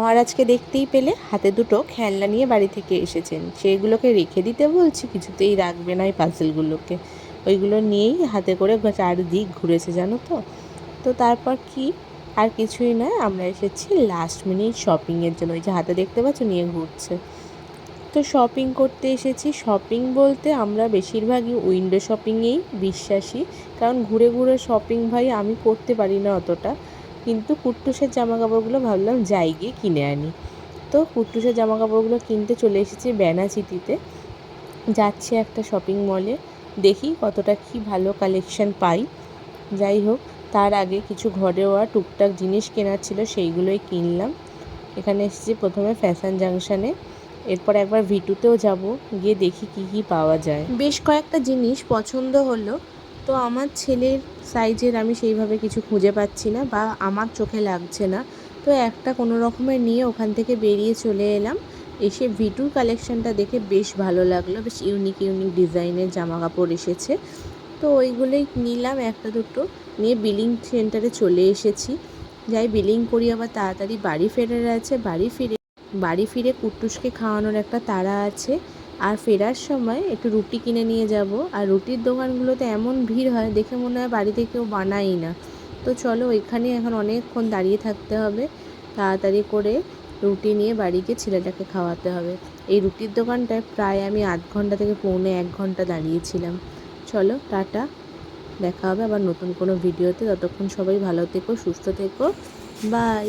মহারাজকে দেখতেই পেলে হাতে দুটো খেলনা নিয়ে বাড়ি থেকে এসেছেন, সেইগুলোকে রেখে দিতে বলছি, কিছুতেই রাখবে না ওই পাজেলগুলোকে। ওইগুলো নিয়েই হাতে করে চারদিক ঘুরেছে, জানো তো। তো তারপর কি, আর কিছুই নয়, আমরা এসেছি লাস্ট মিনিট শপিংয়ের জন্য। ওই যে হাতে দেখতে পাচ্ছ নিয়ে ঘুরছে। তো শপিং করতে এসেছি। শপিং বলতে আমরা বেশিরভাগই উইন্ডো শপিংয়েই বিশ্বাসী, কারণ ঘুরে ঘুরে শপিং ভাই আমি করতে পারি না অতটা। কিন্তু কুট্টুসের জামা কাপড়গুলো ভাবলাম যাই গিয়ে কিনে আনি। তো কুট্টুসের জামা কাপড়গুলো কিনতে চলে এসেছি বেনাচিতিতে। যাচ্ছি একটা শপিং মলে, দেখি কতটা কি ভালো কালেকশন পাই। যাই হোক, তার আগে কিছু ঘরেওয়া টুকটাক জিনিস কেনার ছিল, সেইগুলোই কিনলাম। এখানে এসেছি প্রথমে ফ্যাশন জাংশনে, এরপর একবার ভিটুতেও যাব, গিয়ে দেখি কি কি পাওয়া যায়। বেশ কয়েকটা জিনিস পছন্দ হলো, তো আমার ছেলের সাইজের আমি সেইভাবে কিছু খুঁজে পাচ্ছি না, বা আমার চোখে লাগছে না। তো একটা কোনো রকমের নিয়ে ওখান থেকে বেরিয়ে চলে এলাম। এসে ভিটুর কালেকশানটা দেখে বেশ ভালো লাগলো, বেশ ইউনিক ইউনিক ডিজাইনের জামা কাপড় এসেছে। তো ওইগুলোই নিলাম একটা দুটো, নিয়ে বিলিং সেন্টারে চলে এসেছি। যাই বিলিং করি, আবার তাড়াতাড়ি বাড়ি ফেরার আছে। বাড়ি ফিরে কুট্টুসকে খাওয়ানোর একটা তাড়া আছে। আর ফেরার সময় একটু রুটি কিনে নিয়ে যাব। আর রুটির দোকানগুলোতে এমন ভিড় হয়, দেখে মনে হয় বাড়িতে কেউ বানায়ই না। তো চলো, ওইখানে এখন অনেকক্ষণ দাঁড়িয়ে থাকতে হবে। তাড়াতাড়ি করে রুটি নিয়ে বাড়ি গিয়ে ছেলেটাকে খাওয়াতে হবে। এই রুটির দোকানটায় প্রায় আমি আধ ঘন্টা থেকে পৌনে 1 ঘন্টা দাঁড়িয়েছিলাম। চলো, টাটা, দেখা হবে আবার নতুন কোনো ভিডিওতে। ততক্ষণ সবাই ভালো থেকো, সুস্থ থেকো, বাই।